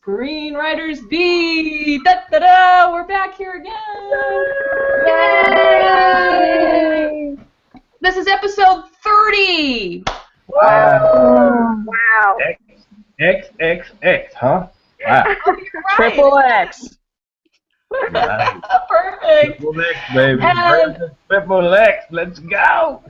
Screenwriters B! Da-da-da! We're back here again! Yay! This is episode 30! Wow. Wow. XXX, huh? Wow. Oh, you're right. Triple X. Nice. Perfect! Triple X, baby. And- Triple X, let's go.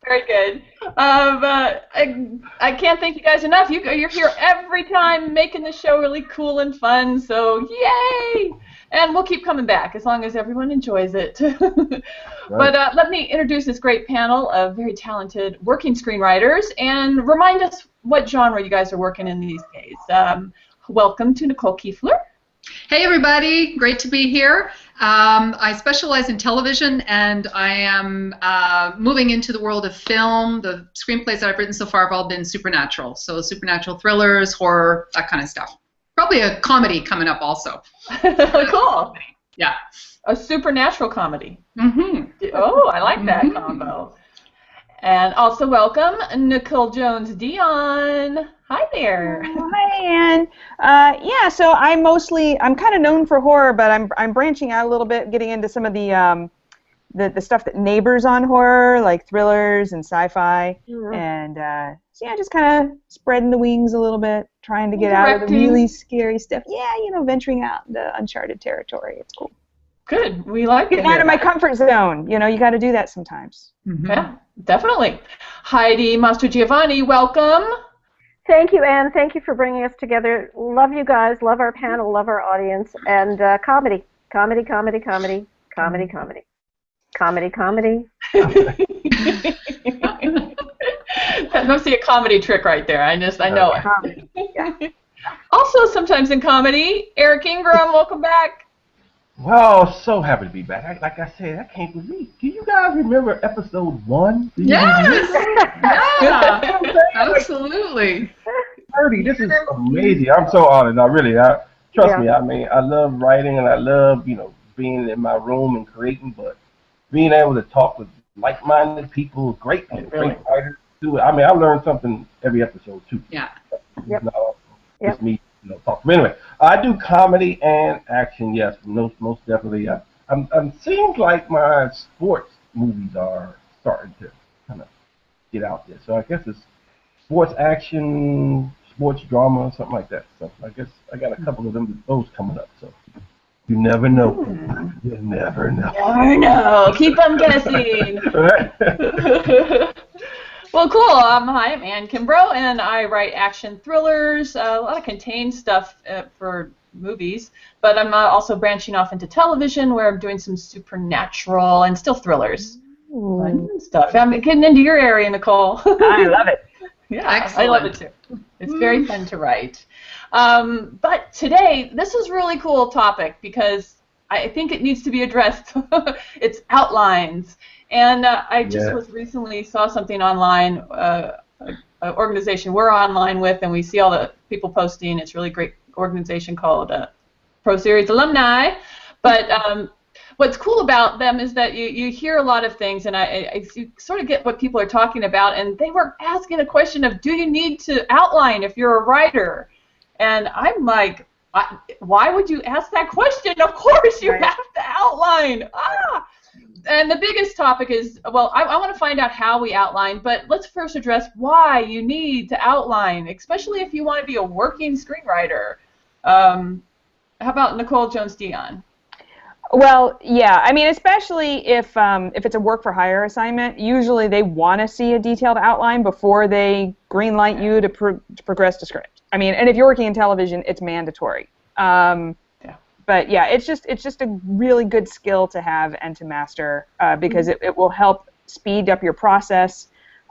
Very good. I can't thank you guys enough. You're here every time making the show really cool and fun, so yay! And we'll keep coming back as long as everyone enjoys it. But let me introduce this great panel of very talented working screenwriters and remind us what genre you guys are working in these days. Welcome to Nicole Kiefler. Hey everybody, great to be here. I specialize in television and I am moving into the world of film. The screenplays that I've written so far have all been supernatural. So supernatural thrillers, horror, that kind of stuff. Probably a comedy coming up also. Cool. Yeah. A supernatural comedy. Mm-hmm. Oh, I like that combo. And also welcome Nicole Jones-Dion. Hi there. Oh, hi, Ann. Yeah, so I'm kind of known for horror, but I'm branching out a little bit, getting into some of the stuff that neighbors on horror, like thrillers and sci-fi, and so yeah, just kind of spreading the wings a little bit, trying to get out of the really scary stuff. Yeah, venturing out into uncharted territory. It's cool. Good. We like it. Getting out of my comfort zone. You got to do that sometimes. Mm-hmm. Yeah, definitely. Heidi Mastrogiovanni, welcome. Thank you, Anne. Thank you for bringing us together. Love you guys. Love our panel. Love our audience. And comedy. Comedy, comedy, comedy. Comedy, comedy. Comedy, comedy. That must be a comedy trick right there. I know it. Comedy. Yeah. Also, sometimes in comedy, Eric Ingram, welcome back. Well, so happy to be back. Like I said, I can't believe. Do you guys remember episode 1? Yes! Yeah! Absolutely. 30. This is amazing. I'm so honored. Trust me. I mean, I love writing and I love, being in my room and creating, but being able to talk with like-minded people, great writers too. I mean, I learned something every episode too. Yeah. Yep. Just me, talk. But anyway, I do comedy and action. Yes, most definitely. I'm seems like my sports movies are starting to kind of get out there. So I guess it's sports action, sports drama, something like that. So I guess I got a couple of those coming up. So you never know. You never know. Never know. Keep them guessing. Well, cool. Hi, I'm Ann Kimbrough, and I write action thrillers, a lot of contained stuff for movies, but I'm also branching off into television where I'm doing some supernatural and still thrillers. Fun stuff. I'm getting into your area, Nicole. I love it. Yeah, excellent. I love it too. It's very fun to write. But today, this is a really cool topic because I think it needs to be addressed. It's outlines. And I just recently saw something online, an organization we're online with, and we see all the people posting. It's a really great organization called Pro Series Alumni. But what's cool about them is that you hear a lot of things, and you sort of get what people are talking about. And they were asking a question of, do you need to outline if you're a writer? And I'm like, why would you ask that question? Of course you have to outline. And the biggest topic is, well, I want to find out how we outline, but let's first address why you need to outline, especially if you want to be a working screenwriter. How about Nicole Jones-Dion? Well, yeah. I mean, especially if it's a work-for-hire assignment, usually they want to see a detailed outline before they greenlight you to progress to script. I mean, and if you're working in television, it's mandatory. But yeah, it's just a really good skill to have and to master because it will help speed up your process.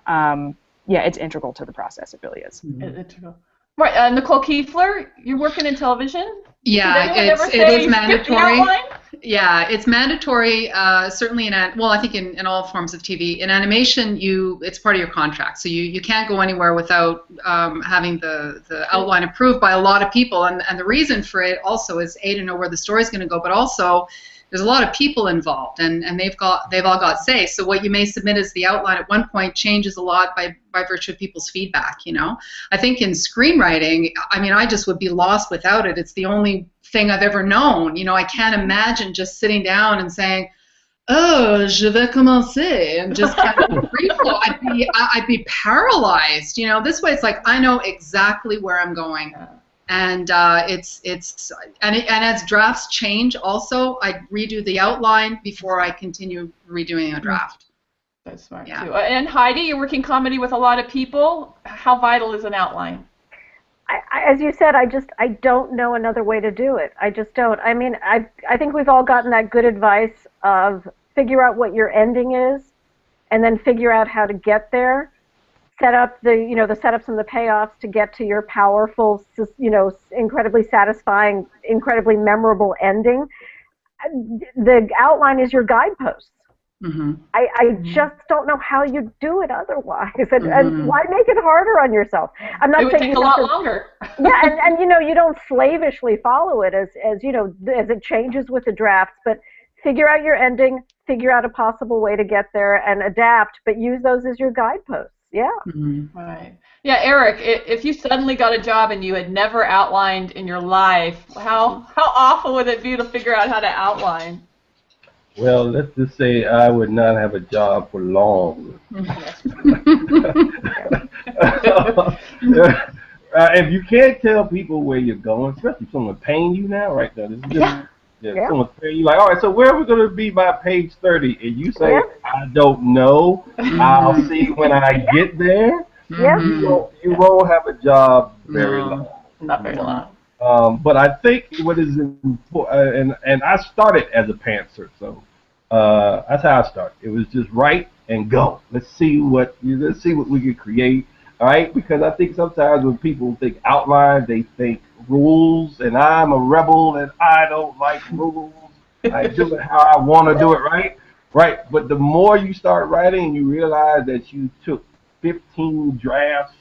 Yeah, it's integral to the process. It really is. Integral. Right, Nicole Kiefler, you're working in television? Yeah, it is mandatory. Yeah, it's mandatory. Certainly I think in all forms of TV. In animation, it's part of your contract, so you can't go anywhere without having the outline approved by a lot of people. And the reason for it also is to know where the story is going to go, but also there's a lot of people involved, and they've all got say. So what you may submit as the outline at one point changes a lot by virtue of people's feedback. You know, I think in screenwriting, I mean, I just would be lost without it. It's the only thing I've ever known. You know, I can't imagine just sitting down and saying, "Oh, je vais commencer," and just kind of free flow. I'd be paralyzed. You know, this way it's like I know exactly where I'm going, and as drafts change, also I redo the outline before I continue redoing a draft. That's smart too. And Heidi, you're working comedy with a lot of people. How vital is an outline? As you said, I don't know another way to do it. I just don't. I mean, I think we've all gotten that good advice of figure out what your ending is, and then figure out how to get there. Set up the setups and the payoffs to get to your powerful, incredibly satisfying, incredibly memorable ending. The outline is your guidepost. Mm-hmm. I just don't know how you do it otherwise, and why make it harder on yourself? I'm not it would saying take you a lot have to, longer. yeah, and you don't slavishly follow it as it changes with the drafts, but figure out your ending, figure out a possible way to get there, and adapt. But use those as your guideposts. Yeah. Mm-hmm. Right. Yeah, Eric, if you suddenly got a job and you had never outlined in your life, how awful would it be to figure out how to outline? Well, let's just say I would not have a job for long. If you can't tell people where you're going, especially if someone's paying you now, right now, this is different. Yeah. Someone's paying you, like, all right, so where are we going to be by page 30? And you say, I don't know. I'll see when I get there. Yeah. You won't have a job very long. Not very long. But I think what is important, and I started as a pantser, so that's how I started. It was just write and go. Let's see what we can create. All right, because I think sometimes when people think outline, they think rules, and I'm a rebel and I don't like rules. I do it how I want to do it, right? Right. But the more you start writing, you realize that you took 15 drafts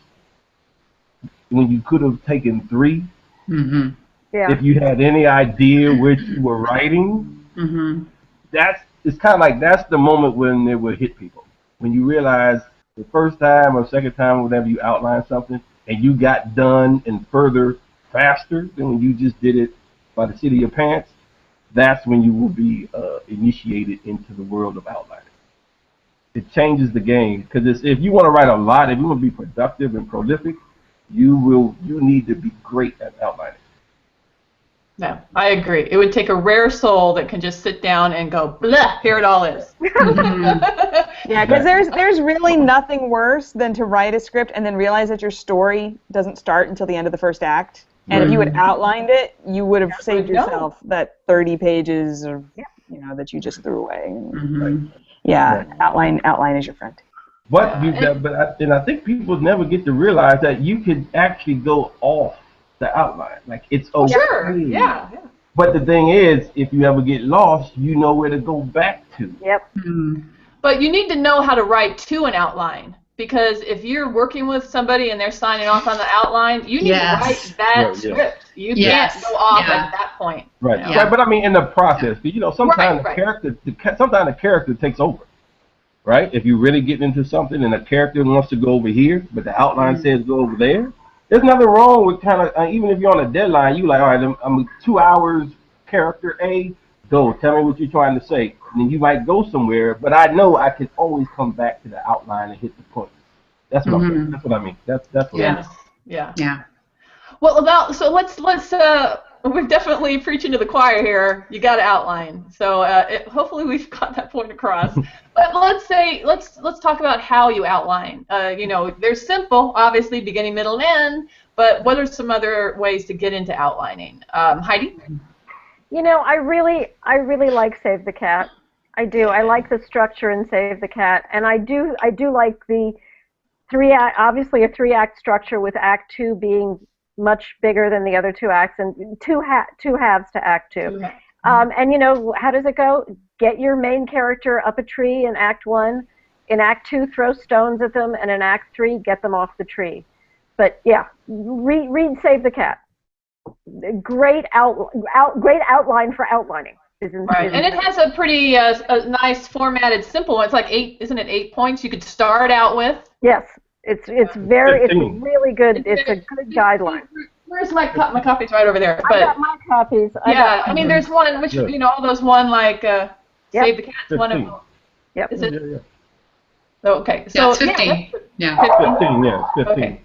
when you could have taken 3. Mm-hmm. Yeah. If you had any idea what you were writing, it's kind of like that's the moment when it will hit people. When you realize the first time or second time, whenever you outline something, and you got done and further faster than when you just did it by the seat of your pants, that's when you will be initiated into the world of outlining. It changes the game, because if you want to write a lot, if you want to be productive and prolific, you need to be great at outlining. No, I agree. It would take a rare soul that can just sit down and go, blah, here it all is. Yeah, because there's really nothing worse than to write a script and then realize that your story doesn't start until the end of the first act. And if you had outlined it, you would have saved yourself that 30 pages of, that you just threw away. Yeah, outline is your friend. But I think people never get to realize that you could actually go off the outline. Like, it's okay. Sure. Yeah. But the thing is, if you ever get lost, you know where to go back to. Yep. But you need to know how to write to an outline, because if you're working with somebody and they're signing off on the outline, you need to write that script. You can't go off at that point. Right. You know? Right. But I mean, in the process, sometimes the character takes over. Right? If you really get into something and the character wants to go over here, but the outline says go over there, there's nothing wrong with kind of, even if you're on a deadline, you like, all right, I'm 2 hours, character A, go, tell me what you're trying to say. And then you might go somewhere, but I know I can always come back to the outline and hit the point. That's what I'm saying. That's what I mean. That's what I mean. Yeah. Well, let's we're definitely preaching to the choir here. You got to outline. So hopefully we've got that point across. But let's talk about how you outline. They're simple, obviously, beginning, middle, and end. But what are some other ways to get into outlining? Heidi? I really like Save the Cat. I do. I like the structure in Save the Cat, and I do like the obviously a 3-act structure with Act 2 being much bigger than the other 2 acts, and two halves to Act 2. And how does it go? Get your main character up a tree in Act 1. In Act 2, throw stones at them, and in Act 3, get them off the tree. But yeah, read Save the Cat. Great outline for outlining. Right, and it has a pretty a nice formatted, simple one. It's like 8, isn't it 8 points you could start out with? Yes, it's really good. It's a good guideline. Where's my copy's right over there. But I got my copies. I mean, there's one which all those one like Save the Cats. 15. One of them. Yep. Is it? Yeah. Okay, Yeah, so it's 15. Yeah. 15, yeah, it's 15. Okay.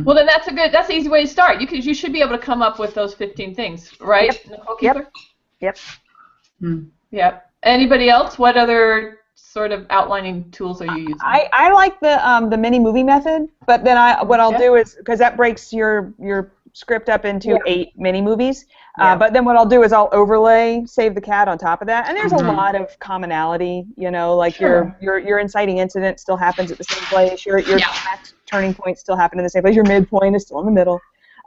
Well, then that's an easy way to start. You should be able to come up with those 15 things, right? Yep. Yep. Yep. Anybody else? What other sort of outlining tools are you using? I like the mini movie method, but then what I'll do is, because that breaks your script up into 8 mini movies. But then what I'll do is I'll overlay Save the Cat on top of that, and there's a lot of commonality. Like your inciting incident still happens at the same place. Your next turning point still happen in the same place. Your midpoint is still in the middle.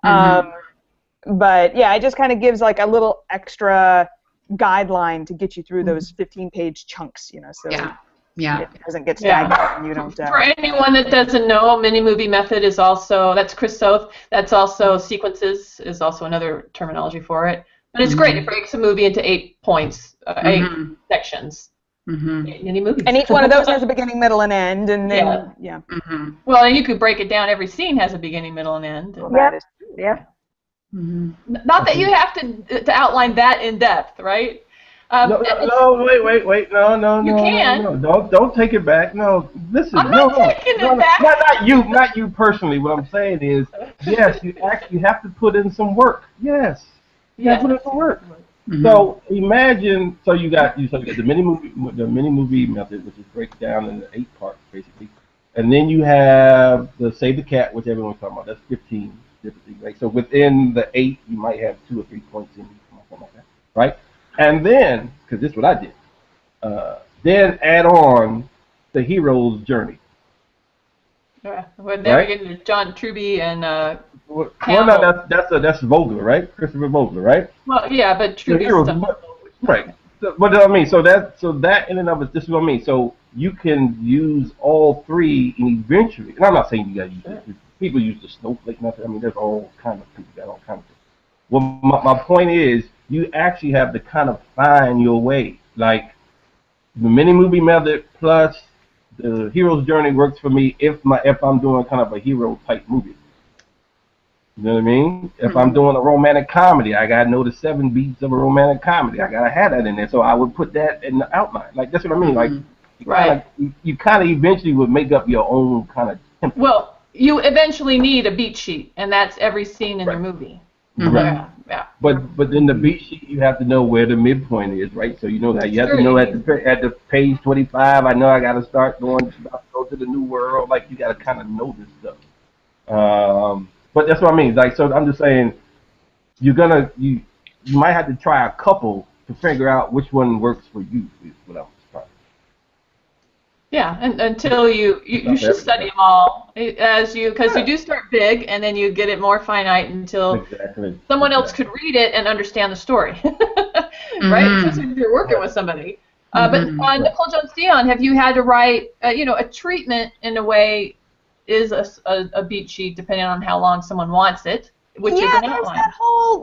But yeah, it just kind of gives like a little extra guideline to get you through those 15-page chunks. So it doesn't get stagnant and you don't. For anyone that doesn't know, mini movie method is also, that's Chris Soth, that's also sequences is also another terminology for it. But it's great. It breaks a movie into 8 points, 8 sections. 8 mini movies. And each one of those has a beginning, middle, and end, and then Well, and you could break it down. Every scene has a beginning, middle, and end. Not that you have to outline that in depth, right? Wait, no. You can. No, don't take it back. No, listen. I'm not taking it back. Not you personally. What I'm saying is, yes, you have to put in some work. Yes, you have to put in some work. So imagine, you got the mini movie method, which is break down into 8 parts basically, and then you have the Save the Cat, which everyone's talking about. That's 15 different things, right? So within the 8, you might have 2 or 3 points in each, something like that, right? And then, because this is what I did, then add on the hero's journey. Yeah, well, then we get into John Truby and no, that's Vogler, right? Christopher Vogler, right? Well, yeah, but Truby's stuff. Right. So, what do I mean? So that in and of it, this is what I mean. So you can use all 3, and eventually, and I'm not saying you got to use it. People use the snowflake method. I mean, there's all kind of people got all kinds of things. Well, my point is, you actually have to kind of find your way. Like the mini movie method plus the hero's journey works for me if I'm doing kind of a hero type movie. You know what I mean? If I'm doing a romantic comedy, I gotta know the 7 beats of a romantic comedy. I gotta have that in there, so I would put that in the outline. Like that's what I mean. Like you kind of eventually would make up your own kind of template. Well, you eventually need a beat sheet, and that's every scene in your movie. Right. Yeah. But in the beat sheet, you have to know where the midpoint is, right? So you know that you have to know at the page 25. I know I got to start go to the new world. Like you got to kind of know this stuff. But that's what I mean. Like so, I'm just saying, you might have to try a couple to figure out which one works for you. Is what I'm trying. Yeah, and until you should study them all because you do start big and then you get it more finite until someone else could read it and understand the story, right? Especially if you're working with somebody. But Nicole Jones Dion, have you had to write? A treatment in a way is a beat sheet depending on how long someone wants it. Which is an outline.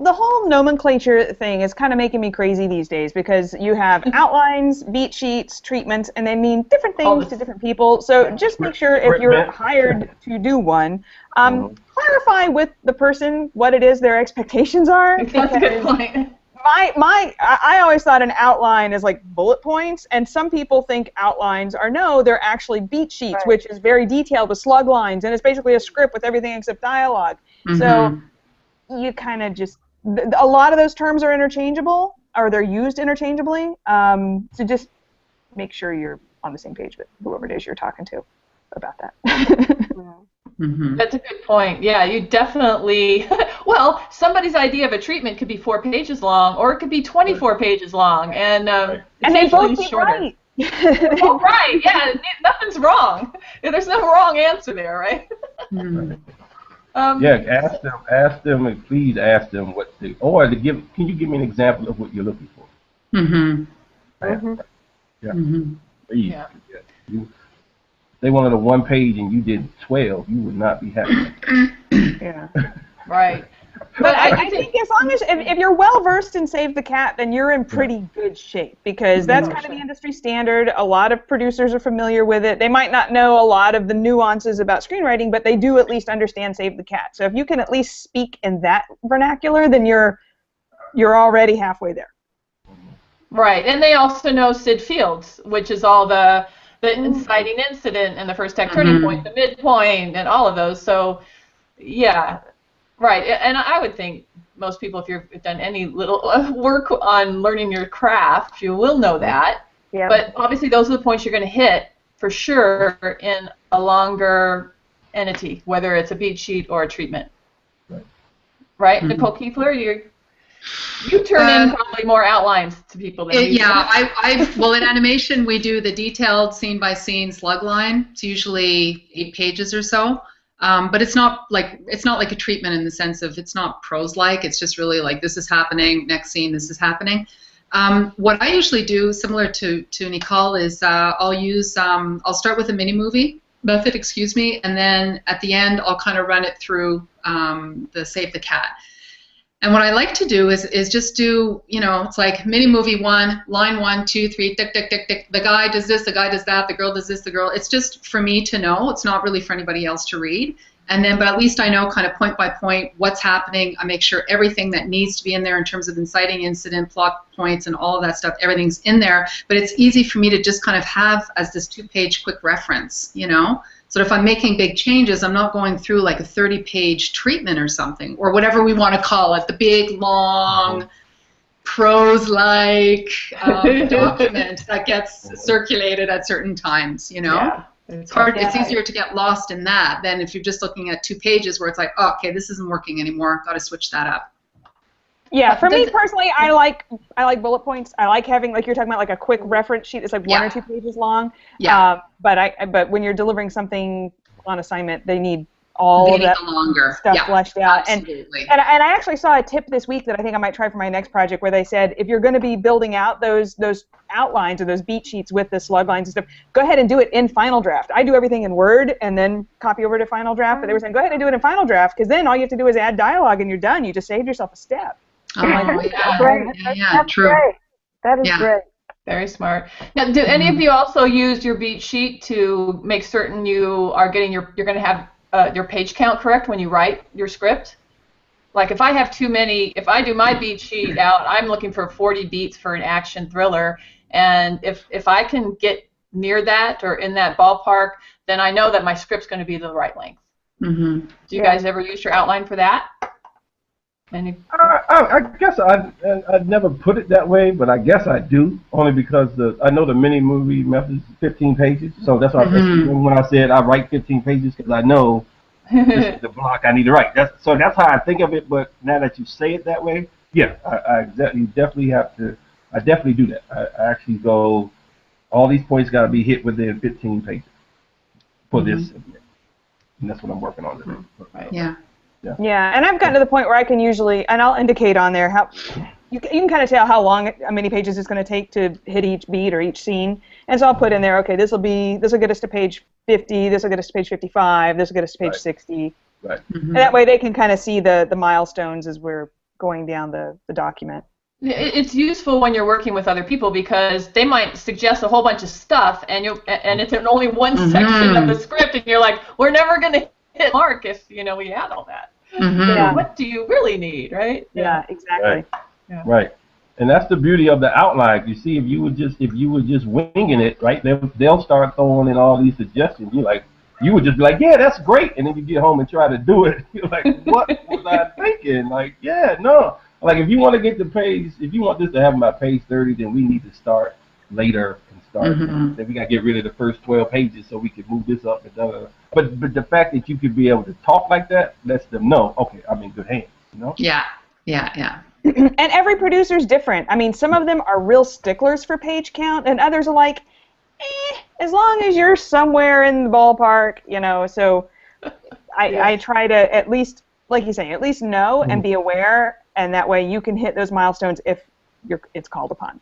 The whole nomenclature thing is kind of making me crazy these days because you have outlines, beat sheets, treatments, and they mean different things to different people. So just make sure if you're hired to do one, clarify with the person what it is their expectations are. That's a good point. I always thought an outline is like bullet points, and some people think outlines they're actually beat sheets, which is very detailed with slug lines, and it's basically a script with everything except dialogue. So you kind of just, a lot of those terms are interchangeable, or they're used interchangeably, so just make sure you're on the same page with whoever it is you're talking to about that. That's a good point. Yeah, you definitely, well, somebody's idea of a treatment could be 4 pages long, or it could be 24 pages long, and they both be right. Right, yeah, nothing's wrong. There's no wrong answer there, right? Ask them, and please ask them what they, can you give me an example of what you're looking for? Please. Yeah. They wanted a 1 page and you did 12, you would not be happy. Right. But I think as long as if you're well versed in Save the Cat, then you're in pretty good shape, because that's kind of the industry standard. A lot of producers are familiar with it. They might not know a lot of the nuances about screenwriting, but they do at least understand Save the Cat. So if you can at least speak in that vernacular, then you're already halfway there. Right, and they also know Sid Fields, which is all the inciting incident and the first act turning point, the midpoint, and all of those. So, yeah, right. And I would think most people, if you've done any little work on learning your craft, you will know that. Yeah. But obviously, those are the points you're going to hit for sure in a longer entity, whether it's a beat sheet or a treatment. Right, Nicole Kiefler, you turn in probably more outlines to people than you do. Well, in animation we do the detailed scene-by-scene slug line. It's usually 8 pages or so, but it's not like a treatment in the sense of it's not prose-like. It's just really like this is happening, next scene, this is happening. What I usually do, similar to Nicole, is I'll start with a mini movie method, and then at the end I'll kind of run it through the Save the Cat. And what I like to do is just do, it's like mini movie 1, line 1, 2, 3, tick, tick, tick, tick. The guy does this, the guy does that, the girl does this, the girl. It's just for me to know. It's not really for anybody else to read. And then, but at least I know kind of point by point what's happening. I make sure everything that needs to be in there in terms of inciting incident, plot points, and all of that stuff, everything's in there. But it's easy for me to just kind of have as this 2-page quick reference, So if I'm making big changes, I'm not going through like a 30-page treatment or something, or whatever we want to call it, the big, long, prose-like document that gets circulated at certain times, Yeah. It's hard. It's easier to get lost in that than if you're just looking at 2 pages where it's like, oh, okay, this isn't working anymore. Got to switch that up. Yeah, for me personally, I like bullet points. I like having, like you're talking about, like a quick reference sheet that's like 1 or 2 pages long. Yeah. But when you're delivering something on assignment, they need all of that stuff fleshed out. Absolutely. And I actually saw a tip this week that I think I might try for my next project, where they said if you're going to be building out those outlines or those beat sheets with the slug lines and stuff, go ahead and do it in Final Draft. I do everything in Word and then copy over to Final Draft, but they were saying go ahead and do it in Final Draft, because then all you have to do is add dialogue and you're done. You just saved yourself a step. Oh, yeah. Great. Yeah, That's true. great. That is great. Very smart. Now, do any of you also use your beat sheet to make certain you are getting you're going to have your page count correct when you write your script? Like if I have too many, if I do my beat sheet out, I'm looking for 40 beats for an action thriller, and if I can get near that or in that ballpark, then I know that my script's going to be the right length. Do you guys ever use your outline for that? I guess I'd never put it that way, but I guess I do, only because I know the mini movie method is 15 pages, so that's why when I said I write 15 pages, because I know this is the block I need to write. So that's how I think of it. But now that you say it that way, yeah, you definitely have to. I definitely do that. I actually go, all these points got to be hit within 15 pages for this, and that's what I'm working on today. Right. Yeah. Yeah, and I've gotten to the point where I can usually, and I'll indicate on there how you can kind of tell how many pages it's going to take to hit each beat or each scene, and so I'll put in there, okay, this will get us to page 50, this will get us to page 55, this will get us to page 60, and that way they can kind of see the milestones as we're going down the document. It's useful when you're working with other people, because they might suggest a whole bunch of stuff, and it's in only one section of the script, and you're like, we're never going to hit mark if we had all that. Yeah. What do you really need, right? Yeah, exactly. Right. And that's the beauty of the outline. You see, if you were just winging it, right? They'll start throwing in all these suggestions. You would just be like, yeah, that's great, and then you get home and try to do it. You're like, what was I thinking? Like, yeah, no. Like, if you want to get the page, if you want this to happen by page 30, then we need to start later and start. Then we got to get rid of the first 12 pages so we can move this up and down. But the fact that you could be able to talk like that lets them know, okay, I'm in good hands. Yeah. And every producer's different. I mean, some of them are real sticklers for page count, and others are like, as long as you're somewhere in the ballpark, So I try to at least, like you say, at least know and be aware, and that way you can hit those milestones if it's called upon.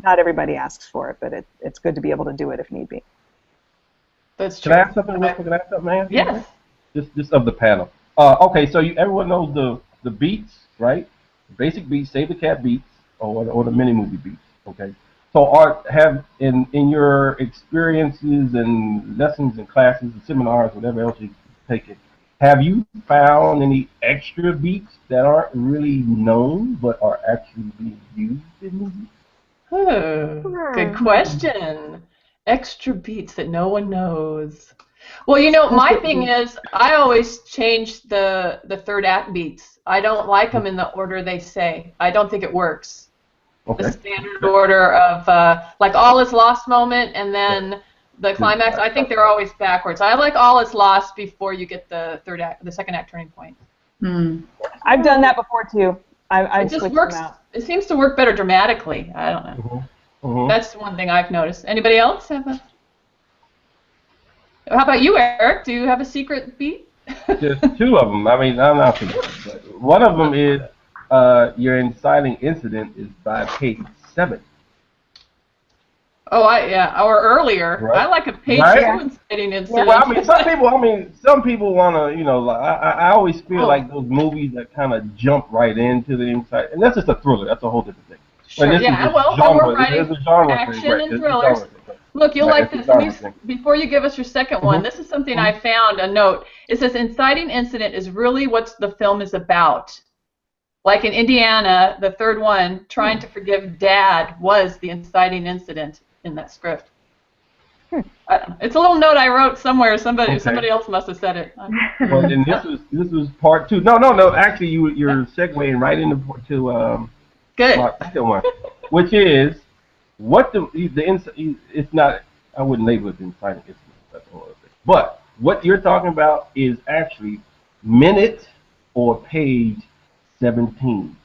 Not everybody asks for it, but it's good to be able to do it if need be. That's true. Can I ask something real quick? Man? Yes. Just of the panel. Okay, so everyone knows the the beats, right? The basic beats, Save the Cat beats, or the mini movie beats. Okay. So have in your experiences and lessons and classes and seminars, whatever else you take it, have you found any extra beats that aren't really known but are actually being used in movies? Good question. Extra beats that no one knows. Well, you know, my thing is I always change the third act beats. I don't like them in the order they say. I don't think it works. Okay. The standard order of like all is lost moment and then the climax. I think they're always backwards. I like all is lost before you get the second act turning point. I've done that before too. It just works. It seems to work better dramatically. I don't know. That's one thing I've noticed. Anybody else have a? How about you, Eric? Do you have a secret beat? There's two of them. I mean, I'm not sure. But one of them is your inciting incident is by page 7. Oh, or earlier. Right. I like a page 2 inciting incident. Well, I mean, some people want to, you know, like, I always feel like those movies that kind of jump right into the inside, and that's just a thriller. That's a whole different thing. Sure, we're writing action thing, right? and thrillers. Look, you'll like this. Before you give us your second one, this is something I found, a note. It says inciting incident is really what the film is about. Like in Indiana, the third one, trying to forgive Dad was the inciting incident in that script. It's a little note I wrote somewhere. Somebody else must have said it. Well, then this was part 2. No. Actually, you're segueing right into Good. Second one, which is what the it's not. I wouldn't label it the inciting incident. That's all of it. But what you're talking about is actually minute or page 17.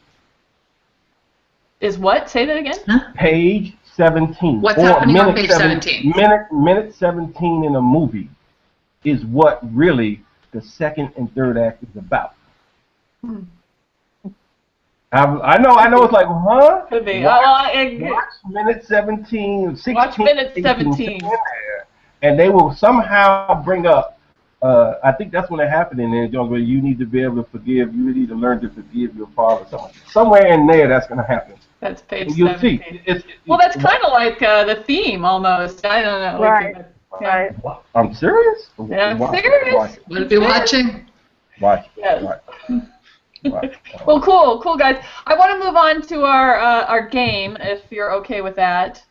Is what? Say that again. Page 17. What's happening on page 17? Minute 17 in a movie is what really the second and third act is about. I know it's like, huh? Could be. Watch minute 17, 16. Watch minute 17. And they will somehow bring up, I think that's when it happened in there, Jones, where you need to be able to forgive, you need to learn to forgive your father. Somewhere in there that's going to happen. That's page and you'll 17. See. Well, that's kind of like the theme almost. I don't know. Right. I'm serious? Yeah, I'm serious. We'll be watching. Watch. Yes. Watch. Well, cool, guys. I want to move on to our game, if you're okay with that.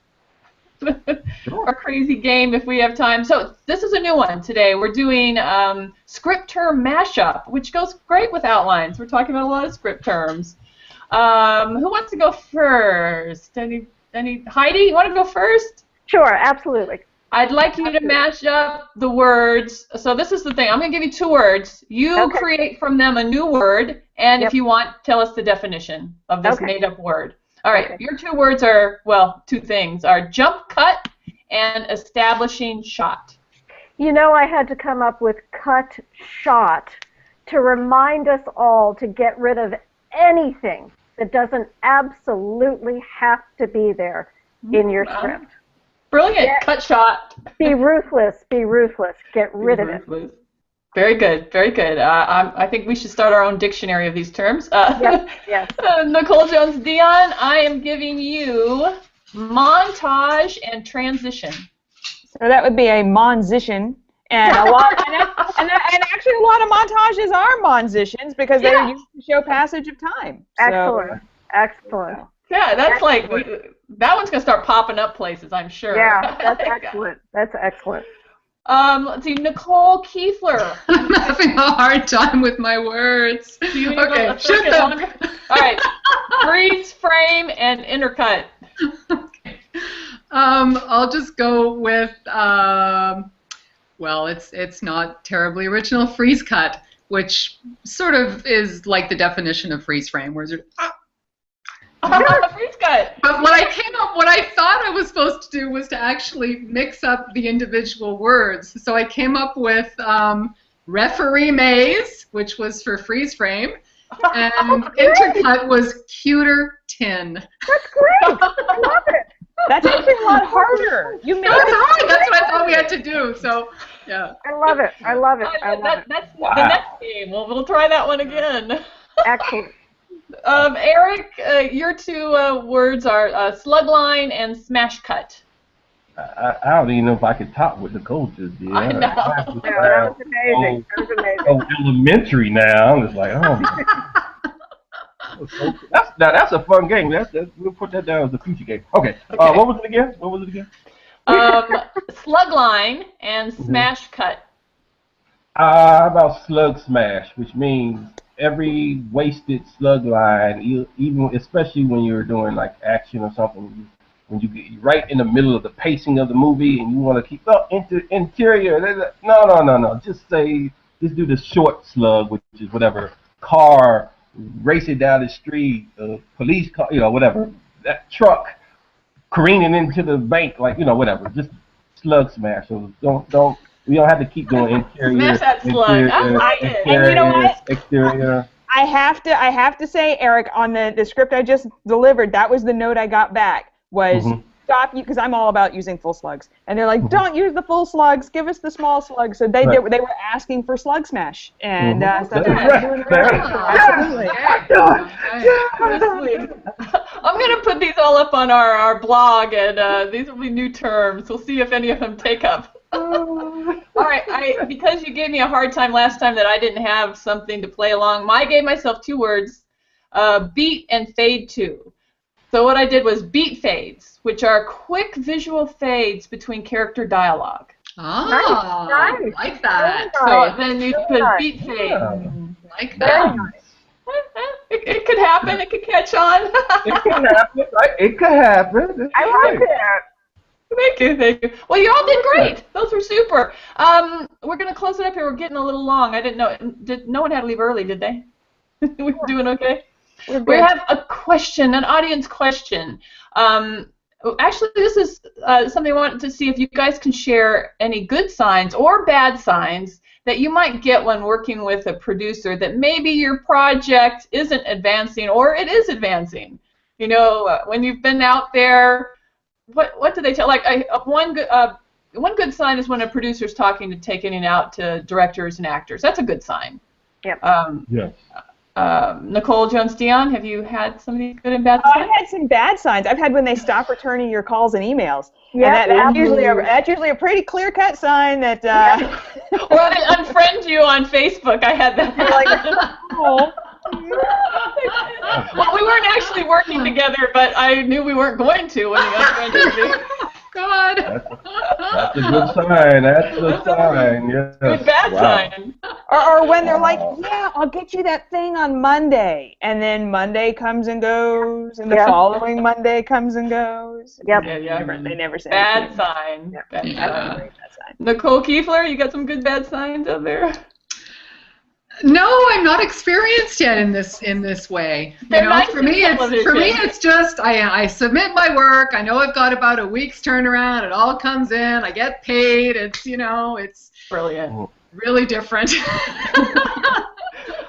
Sure. Our crazy game, if we have time. So this is a new one today. We're doing script term mashup, which goes great with outlines. We're talking about a lot of script terms. Who wants to go first? Heidi, you want to go first? Sure, absolutely. I'd like you to mash up the words. So this is the thing. I'm going to give you 2 words. You create from them a new word, and if you want, tell us the definition of this made-up word. All right. Your 2 words are, 2 things, are jump cut and establishing shot. You know, I had to come up with cut shot to remind us all to get rid of anything that doesn't absolutely have to be there in your script. Brilliant. Cut shot. Be ruthless. Be ruthless. Get rid of it. Very good. Very good. I think we should start our own dictionary of these terms. Yes. Nicole Jones Dion, I am giving you montage and transition. So that would be a monzition. And actually a lot of montages are monzitions because they're used to show passage of time. Excellent. Excellent. Yeah, that's like, that one's going to start popping up places, I'm sure. Yeah, that's excellent. That's excellent. Let's see, Nicole Kiefler. I'm having a hard time with my words. Okay, shoot them. All right, freeze, frame, and intercut. Okay. I'll just go with, well, it's not terribly original, freeze cut, which sort of is like the definition of freeze frame, where it's freeze cut. But what I thought I was supposed to do was to actually mix up the individual words. So I came up with referee maze, which was for freeze frame, and intercut was cuter tin. That's great. I love it. That's actually a lot harder. You made it hard. That's what I thought we had to do. So yeah. I love it. I love it. I love it. That's the next game. We'll try that one again. Excellent. Eric, your two words are slugline and smash cut. I don't even know if I could top what Nicole just did. I know. Yeah, that was amazing. That was amazing. Oh, elementary now. I'm just like, oh. That's a fun game. We'll put that down as a future game. Okay. What was it again? Slugline and smash cut. How about slug smash, which means every wasted slug line, even especially when you're doing like action or something, when you get right in the middle of the pacing of the movie and you want to keep interior. No. Just do the short slug, which is whatever car racing down the street, police car, whatever, that truck careening into the bank, like whatever. Just slug smash. So we don't have to keep doing interior. Smash that slug. I like it. And you know what? Exterior. I have to say, Eric, on the script I just delivered, that was the note I got back, was stop, because I'm all about using full slugs. And they're like, don't use the full slugs, give us the small slugs. So they were asking for slug smash. And so that's what I'm doing. Absolutely. I'm going to put these all up on our blog, and these will be new terms. We'll see if any of them take up. All right, because you gave me a hard time last time that I didn't have something to play along, I gave myself two words, beat and fade to. So what I did was beat fades, which are quick visual fades between character dialogue. Oh, nice. Like that. So then you put beat fade. Like that. It could happen. It could catch on. It can happen, right? It could happen. I like that. Thank you. Well, you all did great. Those were super. We're going to close it up here. We're getting a little long. I didn't know. No one had to leave early, did they? We're doing okay? We have a question, an audience question. Actually, this is something I wanted to see if you guys can share any good signs or bad signs that you might get when working with a producer that maybe your project isn't advancing or it is advancing. When you've been out there, what do they tell? Like one good sign is when a producer's talking to taking it out to directors and actors. That's a good sign. Yep. Yes. Nicole Jones-Dion, have you had some of these good and bad signs? I've had some bad signs. I've had when they stop returning your calls and emails. Yeah, and that's usually a pretty clear-cut sign that. Or they unfriend you on Facebook. I had that. Oh. Well, we weren't actually working together, but I knew we weren't going to when you unfriended me. God. That's a good sign. That's a sign. Yes. Good bad sign. Or when they're like, yeah, I'll get you that thing on Monday, and then Monday comes and goes, and the following Monday comes and goes. Yep. Yeah. They never say Bad sign. Yep. Bad sign. Nicole Kiefler, you got some good bad signs out there? No, I'm not experienced yet in this way. For me, it's just I submit my work. I know I've got about a week's turnaround. It all comes in. I get paid. It's Brilliant. Really different.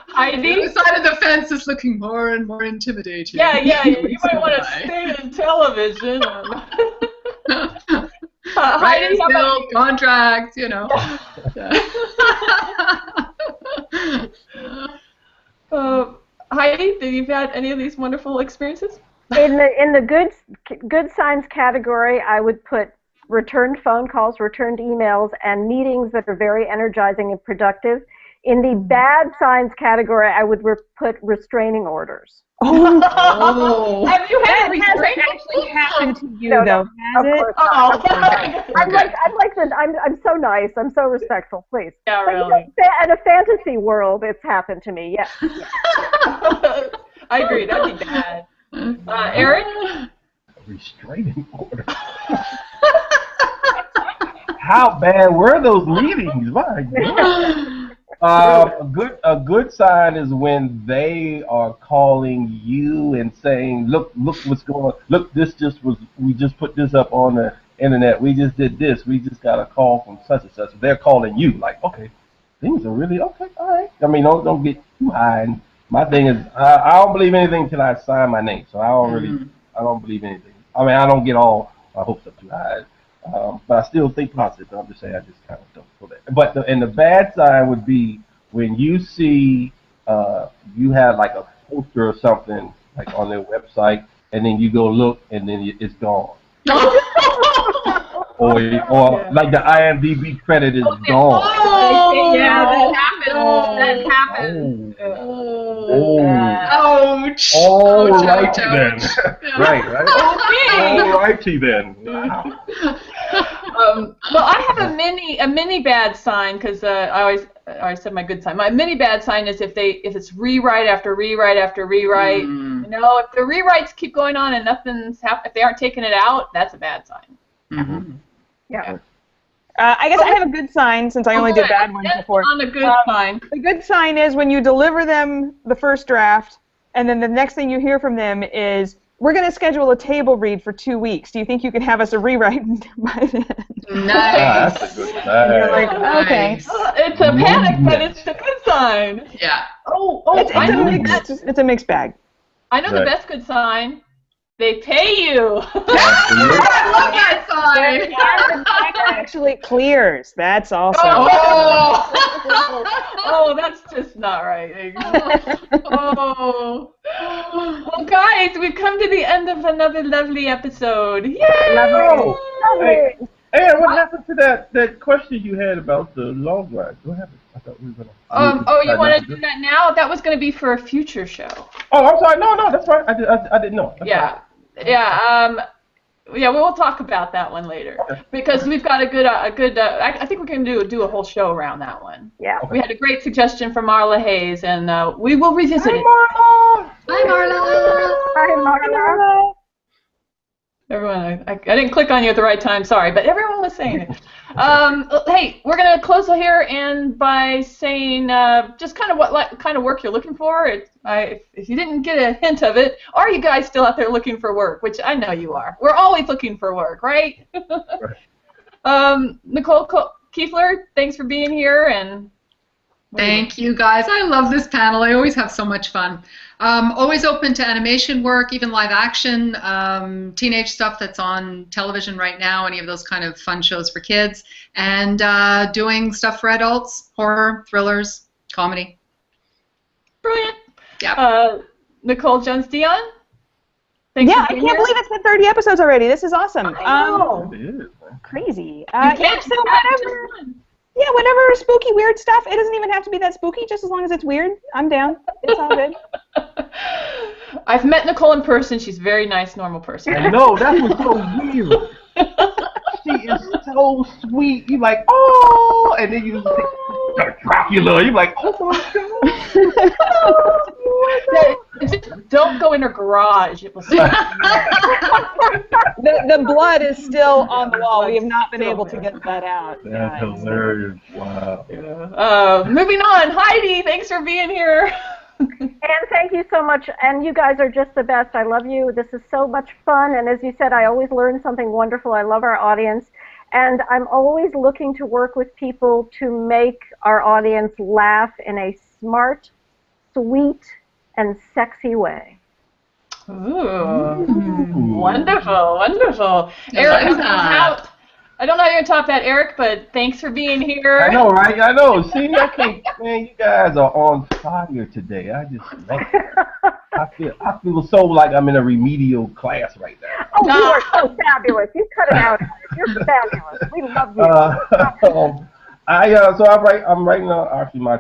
Heidi? The other side of the fence is looking more and more intimidating. Yeah. You might want to stay in television. Heidi, bill, contracts, Heidi, have you had any of these wonderful experiences? In the good signs category, I would put returned phone calls, returned emails, and meetings that are very energizing and productive. In the bad signs category, I would put restraining orders. Oh. Have you had restraining actually happened to you, though? Of course not. I'm so nice. I'm so respectful. Please. Yeah, but, really. In a fantasy world, it's happened to me. Yes. I agree. That'd be bad. Eric? Restraining order. How bad were those meetings? My God. A good sign is when they are calling you and saying, look what's going on. Look, we just put this up on the internet. We just did this. We just got a call from such and such. They're calling you like, okay, things are really okay. All right. I mean, don't get too high. And my thing is, I don't believe anything until I sign my name. So I don't believe anything. I mean, I don't get all my hopes up too high. But I still think positive. I'm just saying I just kind of don't feel that. But the bad side would be when you see you have like a poster or something like on their website, and then you go look, and then it's gone. Or like the IMDb credit is gone. Oh, yeah, that happens. Oh. That happens. Oh. Ouch. All Ouch, righty ouch, then. ouch. Right. Okay. All righty then. Wow. Well, I have a mini bad sign because I always said my good sign. My mini bad sign is if it's rewrite after rewrite after rewrite. Mm. You know, if the rewrites keep going on and nothing's if they aren't taking it out, that's a bad sign. Mm-hmm. Yeah. I guess I have a good sign since I only did bad ones before. On a good sign. The good sign is when you deliver them the first draft, and then the next thing you hear from them is, we're going to schedule a table read for 2 weeks. Do you think you can have us a rewrite by then? Nice. That's a good sign. And you're like, okay. Nice. It's a panic, but it's a good sign. Yeah. It's a mixed bag. I know the Right. best good sign. They pay you. Absolutely. I love that sign. That actually clears. That's also. Oh, that's just not right. Oh. Well, guys, we've come to the end of another lovely episode. Yay! Oh, hey, what happened to that question you had about the long ride? What happened? I thought we were gonna. You want to do that now? That was going to be for a future show. Oh, I'm sorry. No, that's right. I didn't know. That's Yeah. right. Yeah, we'll talk about that one later because we've got a good. I think we're going to do a whole show around that one. Yeah. We had a great suggestion from Marla Hayes, and we will revisit it. Marla. Hi, Marla. Hi, Marla. Everyone, I didn't click on you at the right time. Sorry, but everyone was saying it. Hey, we're going to close here and by saying just kind of what kind of work you're looking for. If you didn't get a hint of it, are you guys still out there looking for work? Which I know you are. We're always looking for work, right? Nicole Kiefler, thanks for being here. And Thank you, guys. I love this panel. I always have so much fun. Always open to animation work, even live action, teenage stuff that's on television right now, any of those kind of fun shows for kids, and doing stuff for adults, horror, thrillers, comedy. Brilliant. Yeah. Nicole Jones-Dion? I can't believe it's been 30 episodes already. This is awesome. I know. It is, man. Crazy. You can't whenever spooky, weird stuff, it doesn't even have to be that spooky, just as long as it's weird. I'm down. It's all good. I've met Nicole in person. She's a very nice, normal person. I know, that was so weird. She is so sweet. You like, oh, and then you think Dracula. You like, oh my god. Just don't go in her garage. It will The blood is still on the wall. We have not been able to get that out. That's hilarious. Wow. Moving on. Heidi, thanks for being here. And thank you so much. And you guys are just the best. I love you. This is so much fun. And as you said, I always learn something wonderful. I love our audience. And I'm always looking to work with people to make our audience laugh in a smart, sweet, and sexy way. Ooh. Wonderful, wonderful. Eric, I don't know how you're going to top that, Eric, but thanks for being here. I know, right? I know. See, I can't, man, you guys are on fire today. I just love it. I feel so like I'm in a remedial class right now. Oh, you are so fabulous. You cut it out. You're fabulous. We love you. I'm writing actually my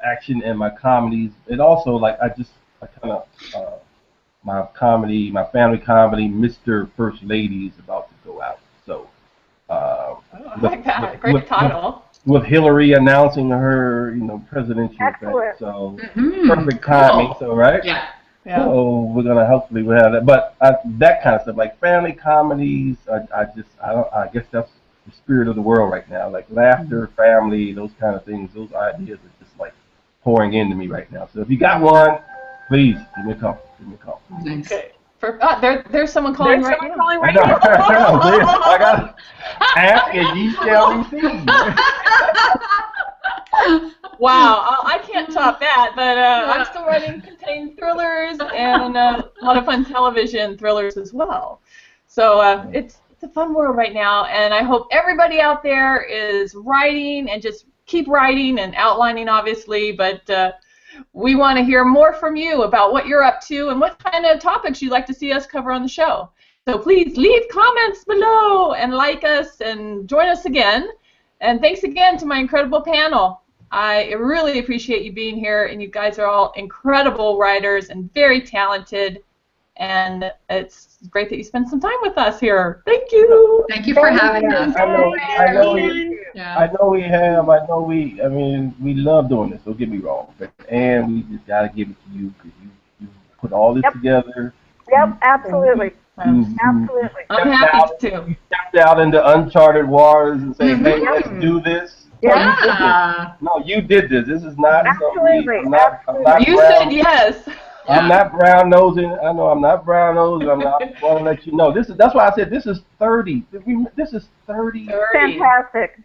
action and my comedies, and also like I kind of my family comedy, Mr. First Lady, is about to go out. So I like that. Great title. With Hillary announcing her, presidential Excellent. thing. So perfect timing. Cool. So right. Yeah. So we're gonna hopefully we'll have that. But that kind of stuff, like family comedies, I guess that's the spirit of the world right now. Like laughter, family, those kind of things. Those ideas are just like pouring into me right now. So if you got one, please give me a call. Nice. Okay. There's someone calling right now. I know. I got ask and ye shall receive. Wow, I can't top that, but I'm still writing contained thrillers and a lot of fun television thrillers as well. So it's a fun world right now, and I hope everybody out there is writing and just keep writing and outlining, obviously, but We want to hear more from you about what you're up to and what kind of topics you'd like to see us cover on the show. So please leave comments below and like us and join us again. And thanks again to my incredible panel. I really appreciate you being here, and you guys are all incredible writers and very talented. And it's great that you spent some time with us here. Thank you. Thank you for having us. I mean, we love doing this, don't get me wrong. And we just got to give it to you because you put all this together. Yep, absolutely. Absolutely. I'm happy to. You stepped out into uncharted waters and say, hey, let's do this. Yeah. No, you did this. This is not Absolutely. I'm not You said yes. I'm not brown nosing. I know I'm not brown nosing. I'm not want to let you know. That's why I said this is 30. This is 30. Fantastic.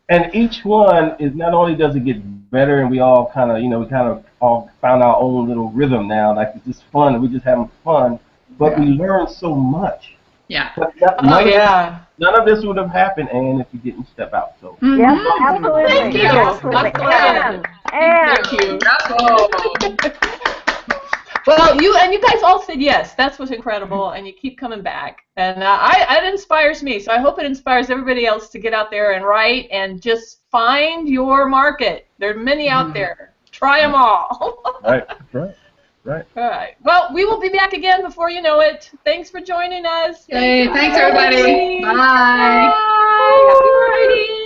And each one is not only does it get better, and we all kind of all found our own little rhythm now. Like it's just fun. We're just having fun, but we learn so much. Yeah. None of this would have happened, Anne, if you didn't step out. So. Yep, absolutely. Thank you. Absolutely. Thank you. Well, you guys all said yes. That's what's incredible, and you keep coming back. And it inspires me, so I hope it inspires everybody else to get out there and write and just find your market. There are many out there. Try them all. Right. All right. Well, we will be back again before you know it. Thanks for joining us. Hey, thanks everybody. Bye. Bye. Happy writing.